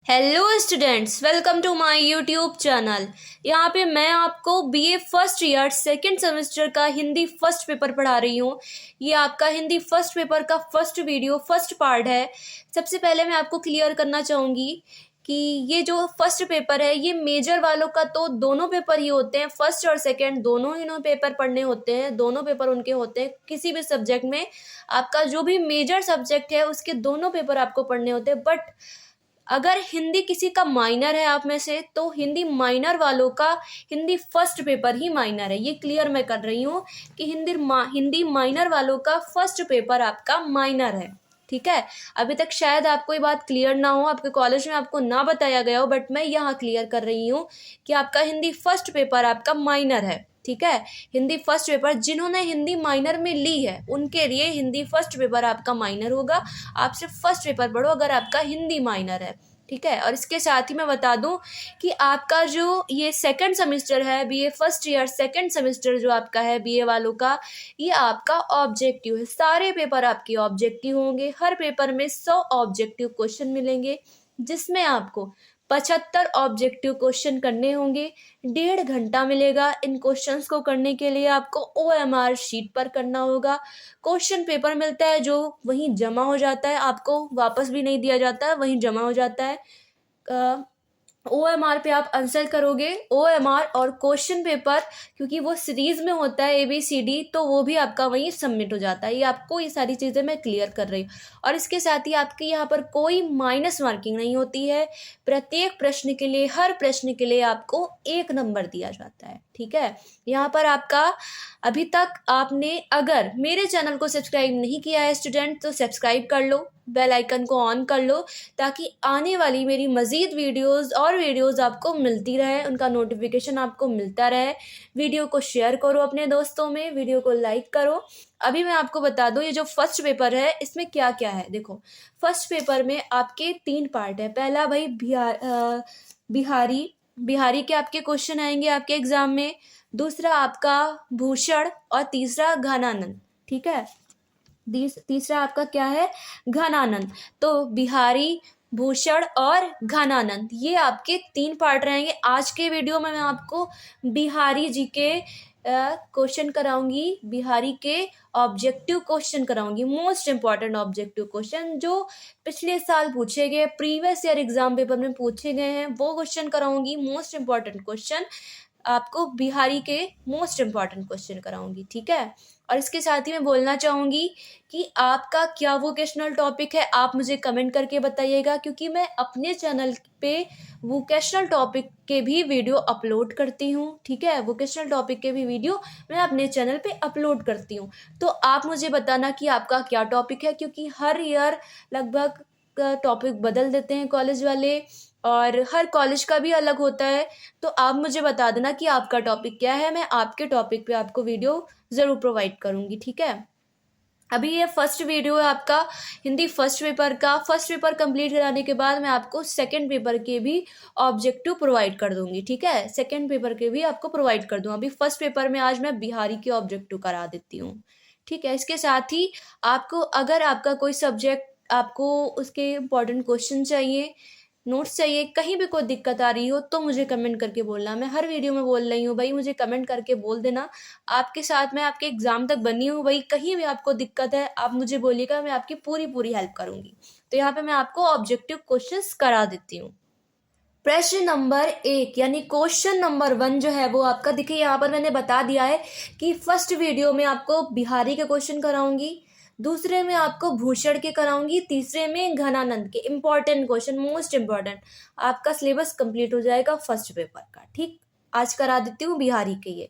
Hello students, welcome to my YouTube channel. यहाँ पे मैं आपको BA first year second semester का हिंदी फर्स्ट पेपर पढ़ा रही हूँ। ये आपका हिंदी फर्स्ट पेपर का फर्स्ट वीडियो फर्स्ट पार्ट है। सबसे पहले मैं आपको क्लियर करना चाहूँगी कि ये जो फर्स्ट पेपर है ये मेजर वालों का तो दोनों पेपर ही होते हैं, फर्स्ट और सेकंड दोनों ही पेपर पढ़ने होते हैं, दोनों पेपर उनके होते हैं। किसी भी सब्जेक्ट में आपका जो भी मेजर सब्जेक्ट है उसके दोनों पेपर आपको पढ़ने होते हैं। बट अगर हिंदी किसी का माइनर है आप में से, तो हिंदी माइनर वालों का हिंदी फर्स्ट पेपर ही माइनर है। ये क्लियर मैं कर रही हूँ कि हिंदी माइनर वालों का फर्स्ट पेपर आपका माइनर है। ठीक है, अभी तक शायद आपको ये बात क्लियर ना हो, आपके कॉलेज में आपको ना बताया गया हो, बट मैं यहाँ क्लियर कर रही हूँ कि आपका हिंदी फर्स्ट पेपर आपका माइनर है। ठीक है, हिंदी फर्स्ट पेपर जिन्होंने हिंदी माइनर में ली है उनके लिए हिंदी फर्स्ट पेपर आपका माइनर होगा। आप सिर्फ फर्स्ट पेपर पढ़ो अगर आपका हिंदी माइनर है। ठीक है, और इसके साथ ही मैं बता दूं कि आपका जो ये सेकंड सेमेस्टर है, BA first year second semester जो आपका है बीए वालों का, ये आपका ऑब्जेक्टिव है। सारे पेपर आपके ऑब्जेक्टिव होंगे। हर पेपर में 100 ऑब्जेक्टिव क्वेश्चन मिलेंगे, जिसमें आपको 75 ऑब्जेक्टिव क्वेश्चन करने होंगे। 1.5 घंटा मिलेगा इन क्वेश्चंस को करने के लिए। आपको OMR शीट पर करना होगा। क्वेश्चन पेपर मिलता है जो वहीं जमा हो जाता है, आपको वापस भी नहीं दिया जाता है, वहीं जमा हो जाता है। OMR पे आप आंसर करोगे। OMR और क्वेश्चन पेपर, क्योंकि वो सीरीज में होता है ABCD, तो वो भी आपका वहीं सबमिट हो जाता है। ये आपको ये सारी चीज़ें मैं क्लियर कर रही हूँ। और इसके साथ ही आपके यहाँ पर कोई माइनस मार्किंग नहीं होती है। प्रत्येक प्रश्न के लिए, हर प्रश्न के लिए आपको 1 नंबर दिया जाता है। ठीक है, यहाँ पर आपका अभी तक आपने अगर मेरे चैनल को सब्सक्राइब नहीं किया है स्टूडेंट, तो सब्सक्राइब कर लो, बेल आइकन को ऑन कर लो, ताकि आने वाली मेरी मज़ीद वीडियोस आपको मिलती रहे, उनका नोटिफिकेशन आपको मिलता रहे। वीडियो को शेयर करो अपने दोस्तों में, वीडियो को लाइक करो। अभी मैं आपको बता दूं ये जो फर्स्ट पेपर है इसमें क्या क्या है। देखो, फर्स्ट पेपर में आपके 3 पार्ट है। पहला भाई बिहारी बिहारी के आपके क्वेश्चन आएंगे आपके एग्जाम में। दूसरा आपका भूषण और तीसरा घनानंद। ठीक है, तीसरा आपका क्या है, घनानंद। तो बिहारी, भूषण और घनानंद, ये आपके 3 पार्ट रहेंगे। आज के वीडियो में मैं आपको बिहारी जी के क्वेश्चन कराऊंगी, बिहारी के ऑब्जेक्टिव क्वेश्चन कराऊंगी, मोस्ट इंपॉर्टेंट ऑब्जेक्टिव क्वेश्चन जो पिछले साल पूछे गए, प्रीवियस ईयर एग्जाम पेपर में पूछे गए हैं, वो क्वेश्चन कराऊंगी। मोस्ट इंपॉर्टेंट क्वेश्चन आपको बिहारी के मोस्ट इंपॉर्टेंट क्वेश्चन कराऊंगी। ठीक है, और इसके साथ ही मैं बोलना चाहूँगी कि आपका क्या वोकेशनल टॉपिक है, आप मुझे कमेंट करके बताइएगा, क्योंकि मैं अपने चैनल पे वोकेशनल टॉपिक के भी वीडियो अपलोड करती हूँ। ठीक है, वोकेशनल टॉपिक के भी वीडियो मैं अपने चैनल पे अपलोड करती हूँ। तो आप मुझे बताना कि आपका क्या टॉपिक है, क्योंकि हर ईयर लगभग टॉपिक बदल देते हैं कॉलेज वाले, और हर कॉलेज का भी अलग होता है। तो आप मुझे बता देना कि आपका टॉपिक क्या है, मैं आपके टॉपिक पे आपको वीडियो ज़रूर प्रोवाइड करूँगी। ठीक है, अभी ये फर्स्ट वीडियो है आपका हिंदी फर्स्ट पेपर का। फर्स्ट पेपर कंप्लीट कराने के बाद मैं आपको सेकंड पेपर के भी ऑब्जेक्टिव प्रोवाइड कर दूंगी। ठीक है, सेकंड पेपर के भी आपको प्रोवाइड कर दूँ। अभी फर्स्ट पेपर में आज मैं बिहारी के ऑब्जेक्टिव करा देती हूँ। ठीक है, इसके साथ ही आपको अगर आपका कोई सब्जेक्ट, आपको उसके इम्पोर्टेंट क्वेश्चन चाहिए, नोट्स चाहिए, कहीं भी कोई दिक्कत आ रही हो, तो मुझे कमेंट करके बोलना। मैं हर वीडियो में बोल रही हूँ भाई, मुझे कमेंट करके बोल देना। आपके साथ मैं आपके एग्जाम तक बनी हूँ भाई, कहीं भी आपको दिक्कत है आप मुझे बोलिएगा, मैं आपकी पूरी हेल्प करूँगी। तो यहाँ पे मैं आपको ऑब्जेक्टिव क्वेश्चंस करा देती हूँ। प्रश्न नंबर 1 यानी क्वेश्चन नंबर 1 जो है वो आपका, देखिए यहाँ पर मैंने बता दिया है कि फर्स्ट वीडियो में आपको बिहारी के क्वेश्चन कराऊंगी, दूसरे में आपको भूषण के कराऊंगी, तीसरे में घनानंद के। इंपॉर्टेंट क्वेश्चन, मोस्ट इंपॉर्टेंट, आपका सिलेबस कंप्लीट हो जाएगा फर्स्ट पेपर का। ठीक, आज करा देती हूँ बिहारी के। ये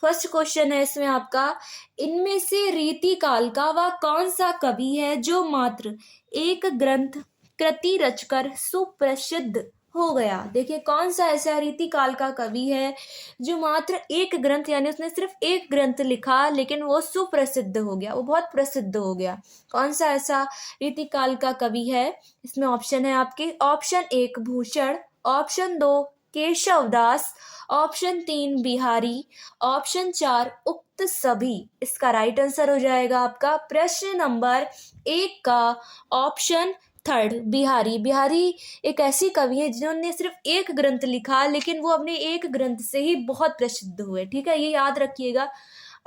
फर्स्ट क्वेश्चन है इसमें आपका, इनमें से रीति काल का वह कौन सा कवि है जो मात्र एक ग्रंथ कृति रचकर सुप्रसिद्ध हो गया। देखिए, कौन सा ऐसा रीति काल का कवि है जो मात्र एक ग्रंथ, यानी उसने सिर्फ एक ग्रंथ लिखा लेकिन वो सुप्रसिद्ध हो गया, वो बहुत प्रसिद्ध हो गया। कौन सा ऐसा रीति काल का कवि है। इसमें ऑप्शन है आपके, option 1 Bhushan, option 2 Keshavdas, option 3 Bihari, option 4 उक्त सभी। इसका राइट आंसर हो जाएगा आपका प्रश्न नंबर 1 का ऑप्शन थर्ड, बिहारी। बिहारी एक ऐसी कवि है जिन्होंने सिर्फ एक ग्रंथ लिखा, लेकिन वो अपने एक ग्रंथ से ही बहुत प्रसिद्ध हुए। ठीक है, ये याद रखिएगा।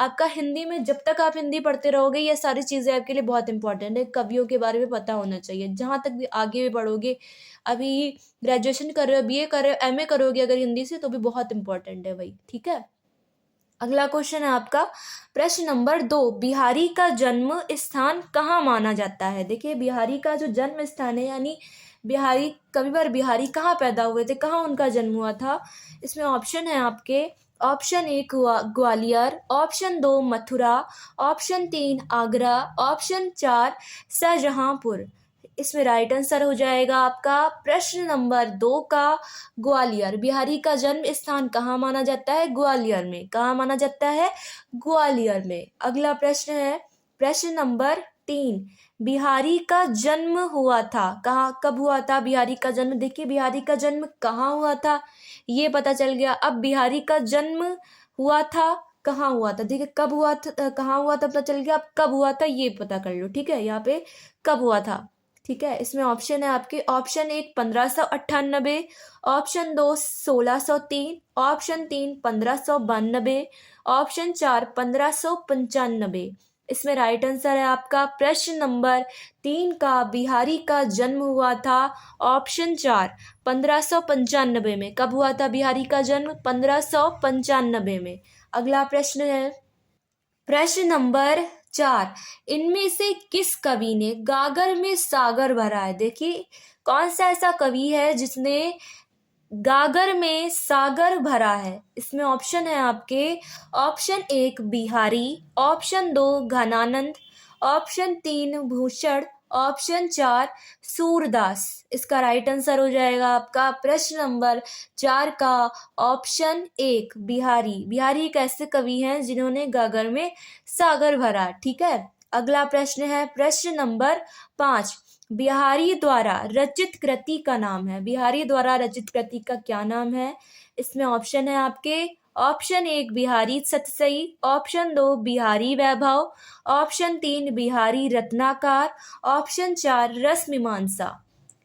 आपका हिंदी में जब तक आप हिंदी पढ़ते रहोगे, ये सारी चीज़ें आपके लिए बहुत इंपॉर्टेंट है। कवियों के बारे में पता होना चाहिए, जहाँ तक भी आगे भी बढ़ोगे। अभी ग्रेजुएशन कर रहे हो, बीए कर रहे हो, एमए करोगे अगर हिंदी से, तो भी बहुत इंपॉर्टेंट है भाई। ठीक है, अगला क्वेश्चन है आपका प्रश्न नंबर 2, बिहारी का जन्म स्थान कहाँ माना जाता है। देखिए, बिहारी का जो जन्म स्थान है, यानी बिहारी कविवर बिहारी कहाँ पैदा हुए थे, कहाँ उनका जन्म हुआ था। इसमें ऑप्शन है आपके, option 1 Gwalior, option 2 Mathura, option 3 Agra, option 4 Shahjahanpur. इसमें राइट आंसर हो जाएगा आपका प्रश्न नंबर 2 का ग्वालियर। बिहारी का जन्म स्थान कहाँ माना जाता है, ग्वालियर में। कहाँ माना जाता है, ग्वालियर में। अगला प्रश्न है प्रश्न नंबर 3, बिहारी का जन्म हुआ था कहाँ, कब हुआ था बिहारी का जन्म। देखिए, बिहारी का जन्म कहाँ हुआ था ये पता चल गया। अब बिहारी का जन्म हुआ था कहाँ हुआ था, देखिए कब हुआ था, कहाँ हुआ था पता चल गया। अब कब हुआ था ये पता कर लो। ठीक है, यहाँ पे कब हुआ था। ठीक है, इसमें ऑप्शन है आपके, ऑप्शन 1 1598, ऑप्शन 2 1603, ऑप्शन 3 1592, ऑप्शन 4 1595। इसमें राइट आंसर है आपका प्रश्न नंबर 3 का, बिहारी का जन्म हुआ था ऑप्शन 4 1595 में। कब हुआ था बिहारी का जन्म, 1595 में। अगला प्रश्न है प्रश्न नंबर 4, इनमें से किस कवि ने गागर में सागर भरा है। देखिए, कौन सा ऐसा कवि है जिसने गागर में सागर भरा है। इसमें ऑप्शन है आपके, option 1 Bihari, option 2 Ghananand, option 3 Bhushan, option 4 Surdas. इसका राइट आंसर हो जाएगा आपका प्रश्न नंबर 4 का ऑप्शन 1 बिहारी। बिहारी एक ऐसे कवि हैं जिन्होंने गागर में सागर भरा। ठीक है, अगला प्रश्न है प्रश्न नंबर 5, बिहारी द्वारा रचित कृति का नाम है। बिहारी द्वारा रचित कृति का क्या नाम है। इसमें ऑप्शन है आपके, ऑप्शन 1 बिहारी सतसई, ऑप्शन 2 बिहारी वैभव, ऑप्शन 3 बिहारी रत्नाकर, ऑप्शन 4 रस मीमांसा।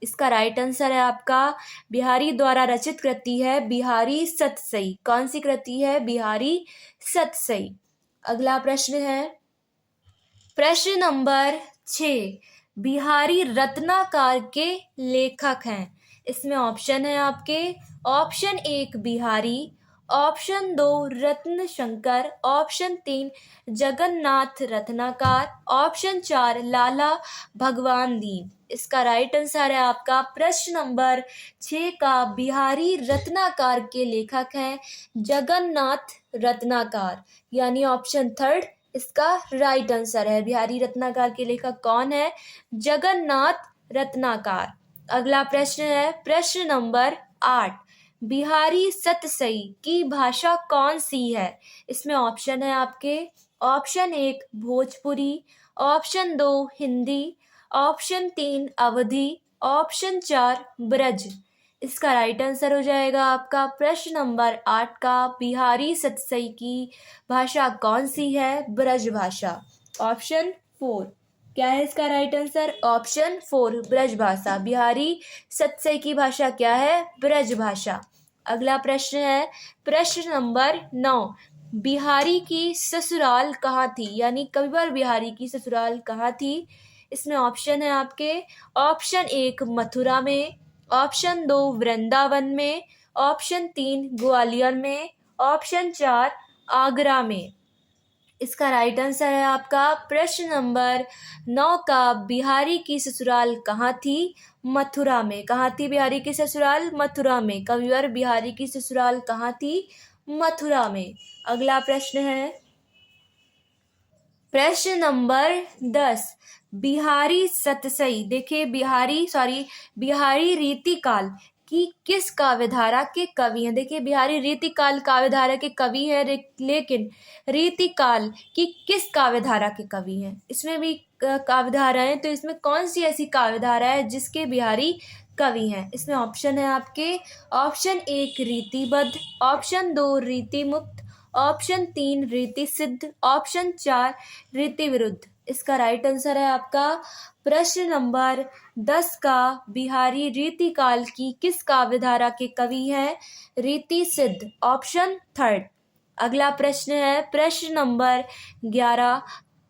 इसका राइट आंसर है आपका, बिहारी द्वारा रचित कृति है बिहारी सतसई। कौन सी कृति है, बिहारी सतसई। अगला प्रश्न है प्रश्न नंबर 6, बिहारी रत्नाकर के लेखक हैं। इसमें ऑप्शन है आपके, ऑप्शन 1 बिहारी, ऑप्शन 2 रत्न शंकर, ऑप्शन 3 जगन्नाथ रत्नाकर, ऑप्शन 4 लाला भगवान दीन। इसका राइट आंसर है आपका प्रश्न नंबर 6 का, बिहारी रत्नाकर के लेखक हैं जगन्नाथ रत्नाकर, यानी ऑप्शन 3 इसका राइट आंसर है। बिहारी रत्नाकर के लेखक कौन है, जगन्नाथ रत्नाकर। अगला प्रश्न है प्रश्न नंबर 8, बिहारी सतसई की भाषा कौन सी है। इसमें ऑप्शन है आपके, option 1 Bhojpuri, option 2 Hindi, option 3 अवधी, ऑप्शन 4 ब्रज। इसका राइट आंसर हो जाएगा आपका प्रश्न नंबर 8 का, बिहारी सतसई की भाषा कौन सी है, ब्रज भाषा। ऑप्शन 4 क्या है इसका राइट आंसर, ऑप्शन 4 ब्रज भाषा। बिहारी सतसई की भाषा क्या है, ब्रज भाषा। अगला प्रश्न है प्रश्न नंबर 9, बिहारी की ससुराल कहाँ थी, यानी कविवर बिहारी की ससुराल कहाँ थी। इसमें ऑप्शन है आपके, ऑप्शन 1 मथुरा में, ऑप्शन 2 वृंदावन में, ऑप्शन 3 ग्वालियर में, ऑप्शन 4 आगरा में। इसका राइट आंसर है आपका प्रश्न नंबर 9 का, बिहारी की ससुराल कहाँ थी, मथुरा में। कहाँ थी बिहारी की ससुराल, मथुरा में। कविवर बिहारी की ससुराल कहाँ थी, मथुरा में। अगला प्रश्न है प्रश्न नंबर 10, बिहारी सतसई। देखिए, बिहारी रीतिकाल की किस काव्यधारा के कवि हैं। देखिए, बिहारी रीतिकाल काव्यधारा के कवि हैं, लेकिन रीतिकाल की किस काव्यधारा के कवि हैं। इसमें भी काव्यधारा है, तो इसमें कौन सी ऐसी काव्यधारा है जिसके बिहारी कवि हैं। इसमें ऑप्शन है आपके, ऑप्शन 1 रीतिबद्ध, ऑप्शन 2 रीतिमुक्त, ऑप्शन 3 रीति सिद्ध, ऑप्शन 4 रीति विरुद्ध। इसका राइट आंसर है आपका प्रश्न नंबर 10 का बिहारी रीतिकाल की किस काव्यधारा के कवि हैं? रीति सिद्ध, ऑप्शन थर्ड। अगला प्रश्न है प्रश्न नंबर 11,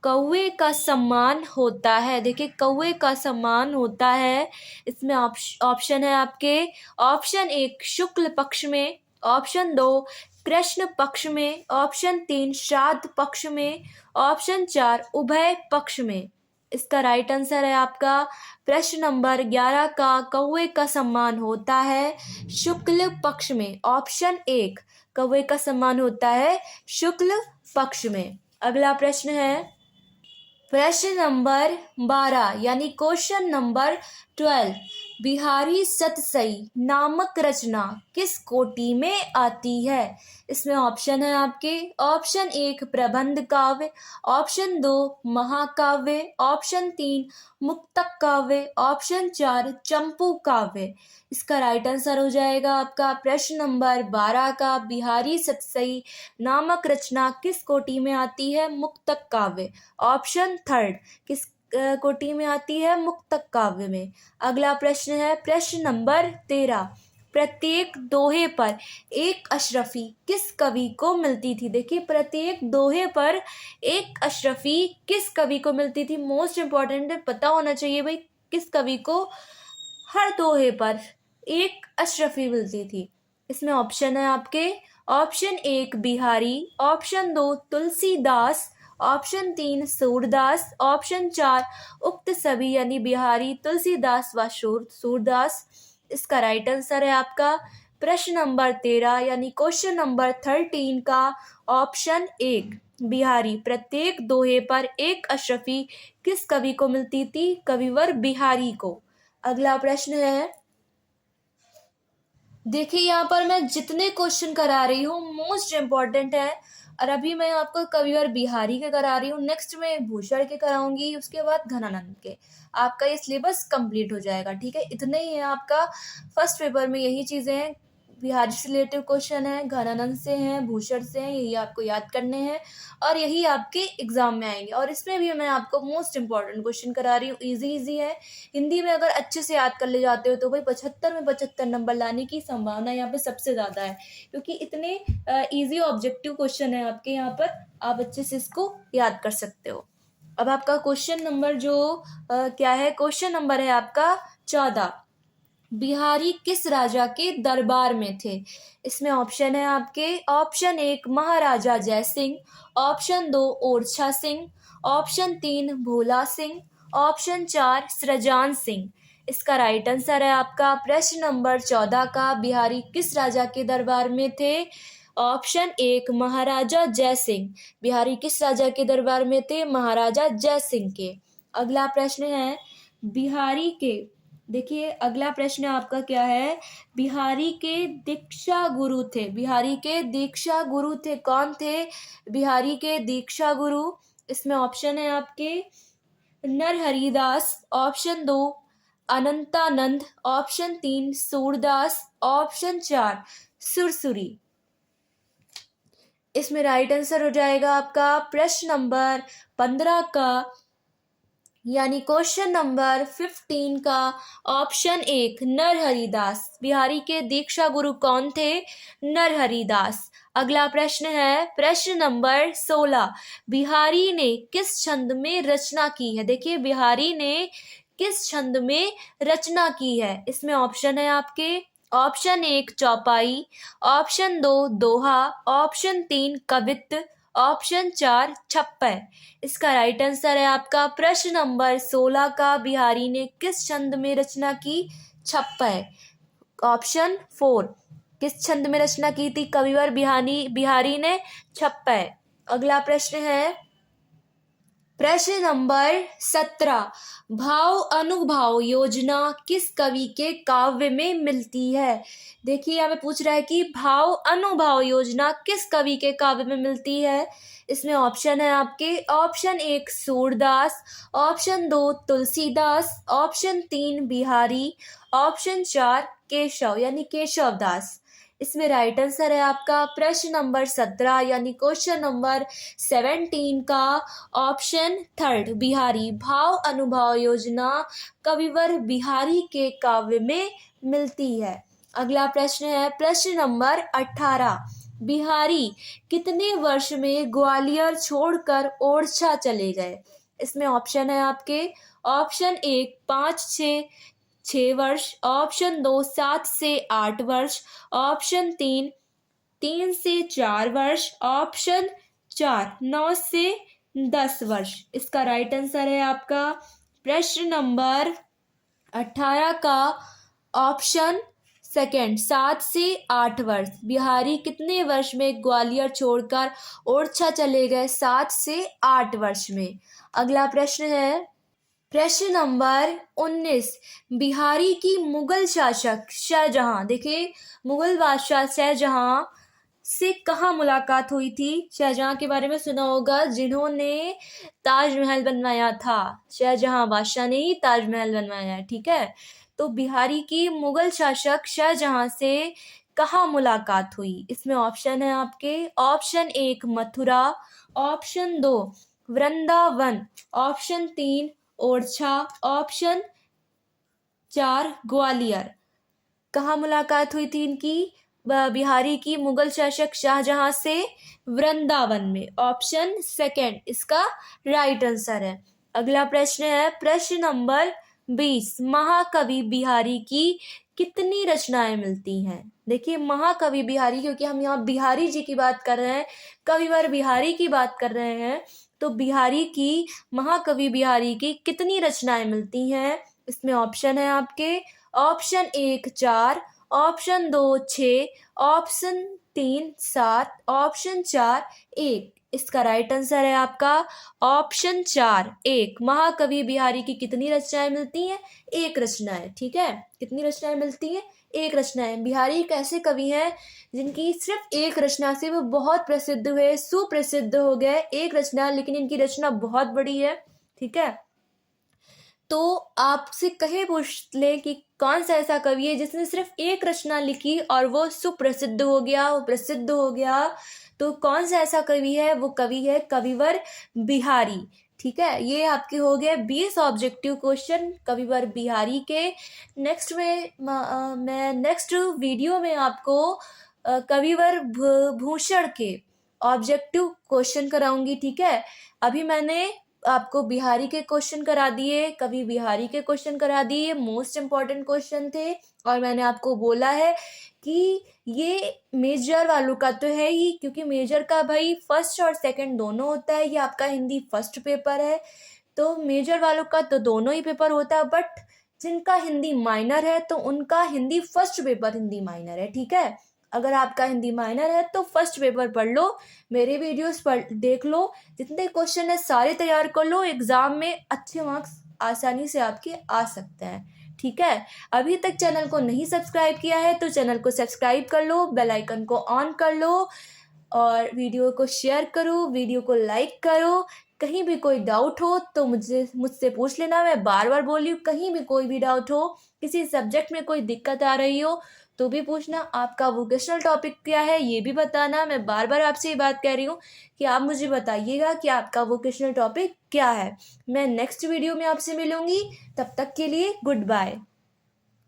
कौवे का सम्मान होता है। देखिए कौवे का सम्मान होता है, इसमें ऑप्शन है आपके, ऑप्शन 1 शुक्ल पक्ष में, ऑप्शन 2 कृष्ण पक्ष में, ऑप्शन 3 श्राद्ध पक्ष में, ऑप्शन 4 उभय पक्ष में। इसका राइट आंसर है आपका प्रश्न नंबर 11 का कौवे का सम्मान होता है शुक्ल पक्ष में, ऑप्शन 1 कौवे का सम्मान होता है शुक्ल पक्ष में। अगला प्रश्न है प्रश्न नंबर 12 यानी क्वेश्चन नंबर 12, बिहारी सतसई नामक रचना किस कोटि में आती है? इसमें ऑप्शन है आपके, ऑप्शन 1 प्रबंध काव्य, ऑप्शन 2 महाकाव्य, ऑप्शन 3 मुक्तक काव्य, ऑप्शन 4 चंपू काव्य। इसका राइट आंसर हो जाएगा आपका प्रश्न नंबर 12 का बिहारी सतसई नामक रचना किस कोटि में आती है? मुक्तक काव्य, ऑप्शन थर्ड। किस कोटि में आती है? मुक्तक काव्य में। अगला प्रश्न है प्रश्न नंबर 13, प्रत्येक दोहे पर एक अशरफी किस कवि को मिलती थी? देखिए प्रत्येक दोहे पर एक अशरफी किस कवि को मिलती थी? मोस्ट इम्पोर्टेंट है, पता होना चाहिए भाई किस कवि को हर दोहे पर एक अशरफी मिलती थी। इसमें ऑप्शन है आपके, option 1 Bihari, option 2 Tulsidas, option 3 Surdas, option 4 उक्त सभी यानी बिहारी, तुलसीदास व सूरदास। इसका राइट आंसर है आपका प्रश्न नंबर 13 यानी क्वेश्चन नंबर 13 का ऑप्शन 1 बिहारी। प्रत्येक दोहे पर एक अशरफी किस कवि को मिलती थी? कविवर बिहारी को। अगला प्रश्न है, देखिए यहाँ पर मैं जितने क्वेश्चन करा रही हूँ मोस्ट इम्पॉर्टेंट है, और अभी मैं आपको कविवर बिहारी के करा रही हूँ, नेक्स्ट मैं भूषण के कराऊंगी, उसके बाद घनानंद के। आपका ये सिलेबस कंप्लीट हो जाएगा, ठीक है। इतने ही है आपका फर्स्ट पेपर में, यही चीज़ें हैं। बिहारी से रिलेटिव क्वेश्चन है, घनानंद से हैं, भूषण से हैं, यही आपको याद करने हैं और यही आपके एग्जाम में आएंगे। और इसमें भी मैं आपको मोस्ट इंपॉर्टेंट क्वेश्चन करा रही हूँ, इजी है। हिंदी में अगर अच्छे से याद कर ले जाते हो तो भाई 75 में 75 नंबर लाने की संभावना यहाँ पे सबसे ज़्यादा है, क्योंकि इतने ईजी ऑब्जेक्टिव क्वेश्चन है आपके यहाँ पर, आप अच्छे से इसको याद कर सकते हो। अब आपका क्वेश्चन नंबर जो क्या है, क्वेश्चन नंबर है आपका 14, बिहारी किस राजा के दरबार में थे? इसमें ऑप्शन है आपके, ऑप्शन 1 महाराजा जय Singh, option 2 Orchha Singh, option 3 Bhola Singh, option 4 सृजान Singh. इसका राइट आंसर है आपका प्रश्न नंबर 14 का बिहारी किस राजा के दरबार में थे? ऑप्शन 1 महाराजा जय सिंह। बिहारी किस राजा के दरबार में थे? महाराजा जय सिंह के। अगला प्रश्न है बिहारी के, देखिए अगला प्रश्न आपका क्या है, बिहारी के दीक्षा गुरु थे। बिहारी के दीक्षा गुरु थे, कौन थे बिहारी के दीक्षा गुरु? इसमें ऑप्शन है आपके, Narharidas, option 2 Anantanand, option 3 Surdas, option 4 सुरसुरी। इसमें राइट आंसर हो जाएगा आपका प्रश्न नंबर 15 का यानी क्वेश्चन नंबर 15 का ऑप्शन 1 नरहरिदास। बिहारी के दीक्षा गुरु कौन थे? नरहरिदास। अगला प्रश्न है प्रश्न नंबर 16, बिहारी ने किस छंद में रचना की है? देखिए बिहारी ने किस छंद में रचना की है? इसमें ऑप्शन है आपके, ऑप्शन 1 चौपाई, ऑप्शन 2 दोहा, ऑप्शन 3 कवित्त, ऑप्शन 4 छप्पर। इसका राइट आंसर है आपका प्रश्न नंबर 16 का बिहारी ने किस छंद में रचना की? छप्पर, ऑप्शन 4। किस छंद में रचना की थी कविवर बिहारी ने? छप्पर। अगला प्रश्न है प्रश्न नंबर 17, भाव अनुभाव योजना किस कवि के काव्य में मिलती है? देखिए यहाँ पे पूछ रहा है कि भाव अनुभाव योजना किस कवि के काव्य में मिलती है? इसमें ऑप्शन है आपके, option 1 Surdas, option 2 Tulsidas, option 3 Bihari, option 4 Keshav यानी केशव दास। इसमें राइट आंसर है आपका प्रश्न नंबर 17 यानी क्वेश्चन नंबर 17 का ऑप्शन थर्ड बिहारी। भाव अनुभाव योजना कविवर बिहारी के काव्य में मिलती है। अगला प्रश्न है प्रश्न नंबर 18। बिहारी कितने वर्ष में ग्वालियर छोड़कर ओरछा चले गए? इसमें ऑप्शन है आपके। ऑप्शन 1 5 से 6 वर्ष, ऑप्शन 2 7 से 8 वर्ष, ऑप्शन 3 3 से 4 वर्ष, ऑप्शन 4 9 से 10 वर्ष। इसका राइट आंसर है आपका प्रश्न नंबर 18 का ऑप्शन सेकंड 7 से 8 वर्ष। बिहारी कितने वर्ष में ग्वालियर छोड़कर ओरछा चले गए? 7 से 8 वर्ष में। अगला प्रश्न है प्रश्न नंबर 19। बिहारी की मुगल शासक शाहजहां, देखिए मुगल बादशाह शाहजहां से कहाँ मुलाकात हुई थी? शाहजहां के बारे में सुना होगा, जिन्होंने ताजमहल बनवाया था। शाहजहां बादशाह ने ही ताजमहल बनवाया है, ठीक है। तो बिहारी की मुगल शासक शाहजहां से कहाँ मुलाकात हुई? इसमें ऑप्शन है आपके। Option 1 Mathura, option 2 Vrindavan, option 3 Orchha, option 4 Gwalior. कहाँ मुलाकात हुई थी इनकी? बिहारी की मुगल शासक शाहजहां से वृंदावन में। ऑप्शन सेकंड इसका राइट आंसर है। अगला प्रश्न है प्रश्न नंबर 20। महाकवि बिहारी की कितनी रचनाएं मिलती हैं? देखिए महाकवि बिहारी, क्योंकि हम यहाँ बिहारी जी की बात कर रहे हैं, कविवर बिहारी की बात कर रहे हैं, तो बिहारी की महाकवि बिहारी की कितनी रचनाएं मिलती हैं? इसमें ऑप्शन है आपके। Option 1 4, option 2 6, option 3 7, option 4 1। इसका राइट आंसर है आपका ऑप्शन 4 1। महाकवि बिहारी की कितनी रचनाएं मिलती हैं? एक रचनाएं, ठीक है। कितनी रचनाएं मिलती हैं? एक रचनाएं। बिहारी एक ऐसे कवि हैं जिनकी सिर्फ एक रचना से वो बहुत प्रसिद्ध हुए, सुप्रसिद्ध हो गए। एक रचना, लेकिन इनकी रचना बहुत बड़ी है, ठीक है। तो आपसे कहे पूछ ले कि कौन सा ऐसा कवि है जिसने सिर्फ एक रचना लिखी और वो सुप्रसिद्ध हो गया, वो प्रसिद्ध हो गया, तो कौन सा ऐसा कवि है? वो कवि है कविवर बिहारी, ठीक है। ये आपके हो गए 20 ऑब्जेक्टिव क्वेश्चन कविवर बिहारी के। नेक्स्ट में मैं नेक्स्ट वीडियो में आपको कविवर भूषण के ऑब्जेक्टिव क्वेश्चन कराऊंगी, ठीक है। अभी मैंने आपको बिहारी के क्वेश्चन करा दिए, कवि बिहारी के क्वेश्चन करा दिए, मोस्ट इम्पॉर्टेंट क्वेश्चन थे। और मैंने आपको बोला है कि ये मेजर वालों का तो है ही, क्योंकि मेजर का भाई फर्स्ट और सेकंड दोनों होता है। ये आपका हिंदी फर्स्ट पेपर है, तो मेजर वालों का तो दोनों ही पेपर होता है, बट जिनका हिंदी माइनर है तो उनका Hindi first paper Hindi minor है, ठीक है। अगर आपका हिंदी माइनर है तो फर्स्ट पेपर पढ़ लो, मेरे वीडियोस पढ़ देख लो, जितने क्वेश्चन है सारे तैयार कर लो। एग्जाम में अच्छे मार्क्स आसानी से आपके आ सकते हैं, ठीक है। अभी तक चैनल को नहीं सब्सक्राइब किया है तो चैनल को सब्सक्राइब कर लो, बेल आइकन को ऑन कर लो और वीडियो को शेयर करो, वीडियो को लाइक करो। कहीं भी कोई डाउट हो तो मुझसे पूछ लेना। मैं बार बार बोल रही हूँ, कहीं भी कोई भी डाउट हो, किसी सब्जेक्ट में कोई दिक्कत आ रही हो तो भी पूछना। आपका वोकेशनल टॉपिक क्या है ये भी बताना। मैं बार बार आपसे ये बात कह रही हूँ कि आप मुझे बताइएगा कि आपका वोकेशनल टॉपिक क्या है। मैं नेक्स्ट वीडियो में आपसे मिलूंगी, तब तक के लिए गुड बाय।